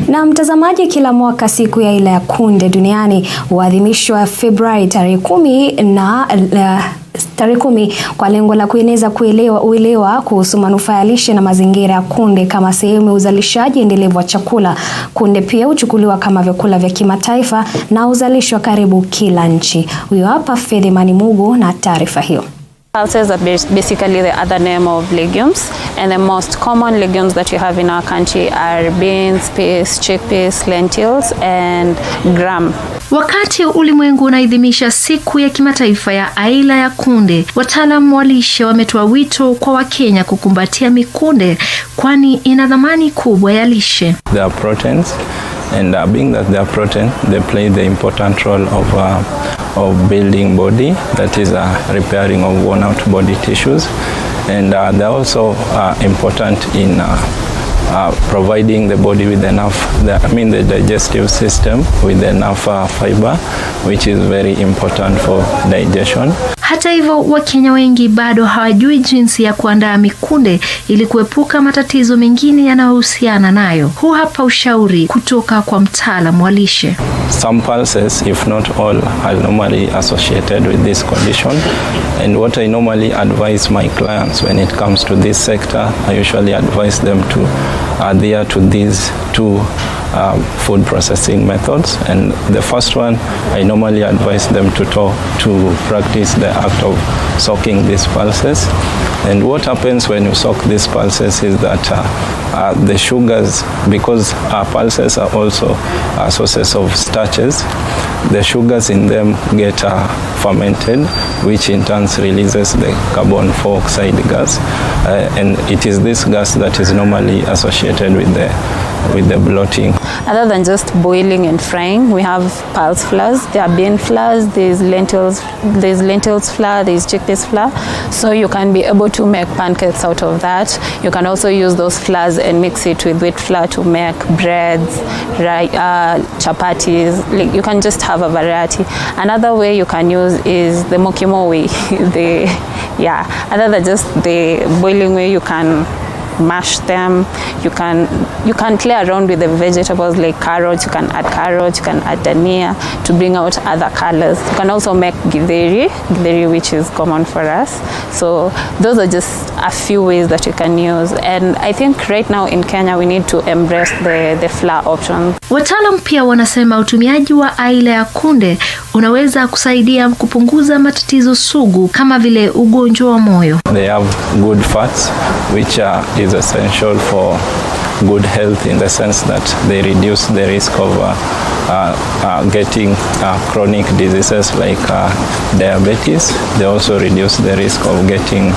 Na mtazamaji, kila mwaka siku ya aila ya kunde duniani huadhimishwa Februari tarehe 10 kwa lengo la kueneza uelewa kuhusu manufaa ya lishe na mazingira ya kunde kama sehemu ya uzalishaji endelevu wa chakula. Kunde pia huchukuliwa kama vyakula vya kimataifa na huzalishwa karibu kila nchi. Huyo hapa Fedhimani Mugu na taarifa hiyo. Pulses are basically the other name of legumes, and the most common legumes that you have in our country are beans, peas, chickpeas, lentils and gram. Wakati ulimwengu unaadhimisha siku ya kimataifa ya aila ya kunde, wataalamu wa lishe wametoa wito kwa Wakenya kukumbatia mikunde kwani ina dhamani kubwa ya lishe. They are proteins, and being that they are protein, they play the important role of building body, that is repairing of worn out body tissues, and they're also important in providing the body with enough, the digestive system with enough fiber, which is very important for digestion. Hata hivyo, Wakenya wengi bado hawajui jinsi ya kuandaa mikunde ili kuepuka matatizo mengine yanayohusiana nayo. Huu hapa ushauri kutoka kwa mtaalamu wa lishe. Some pulses, if not all, are normally associated with this condition, and what I normally advise my clients when it comes to this sector, I usually advise them to adhere to these two food processing methods. And the first one, I normally advise them to practice the act of soaking these pulses. And what happens when you soak these pulses is that the sugars, because pulses are also sources of starches, the sugars in them get fermented, which in turn releases the carbon dioxide gas, and it is this gas that is normally associated with the bloating. Other than just boiling and frying, we have pulse flours. There are bean flours, there's lentils flour, there's chickpeas flour. So you can be able to make pancakes out of that. You can also use those flours and mix it with wheat flour to make breads, chapatis. You can just have a variety. Another way you can use is the mokimo way. Other than just the boiling way, you can mash them. You can play around with the vegetables like carrots. You can add dania to bring out other colors. You can also make githeri, which is common for us. So those are just a few ways that you can use, and I think right now in Kenya we need to embrace the flour options. Wataalamu pia wanasema utumiaji wa aila ya kunde unaweza kusaidia kupunguza matatizo sugu kama vile ugonjwa wa moyo. They have good fats, which is essential for good health in the sense that they reduce the risk of getting chronic diseases like diabetes. They also reduce the risk of getting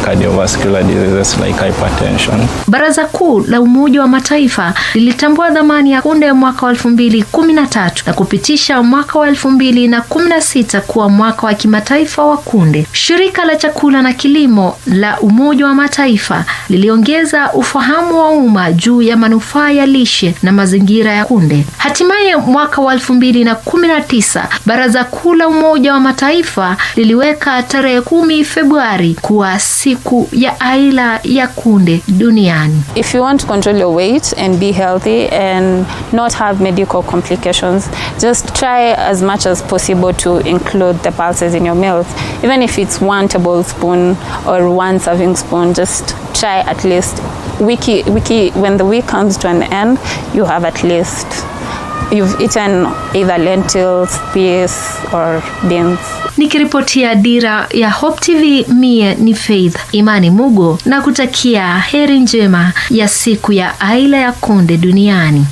cardiovascular diseases like hypertension. Baraza Kuu la Umoja wa Mataifa lilitambua dhamani ya kunde mwaka wa 2013 na kupitisha mwaka wa 2016 kuwa mwaka wa kimataifa wa kunde. Shirika la Chakula na Kilimo la Umoja wa Mataifa liliongeza ufahamu wa umma juu ya manufaa ya lishe na mazingira ya kunde. Hatimaye mwaka wa 2019 Baraza Kuu la Umoja wa Mataifa liliweka tarehe 10 Februari kuwa siku ya aila ya kunde duniani. If you want to control your weight and be healthy and not have medical complications, just try as much as possible to include the pulses in your meals. Even if it's 1 tablespoon or 1 serving spoon, just try at least when the week comes to an end, you have at least you've eaten either lentils, peas or beans. Nikiripotia Dira ya Hope TV, mie ni Fedhimani Mugu na kutakia heri njema ya siku ya aila ya kunde duniani.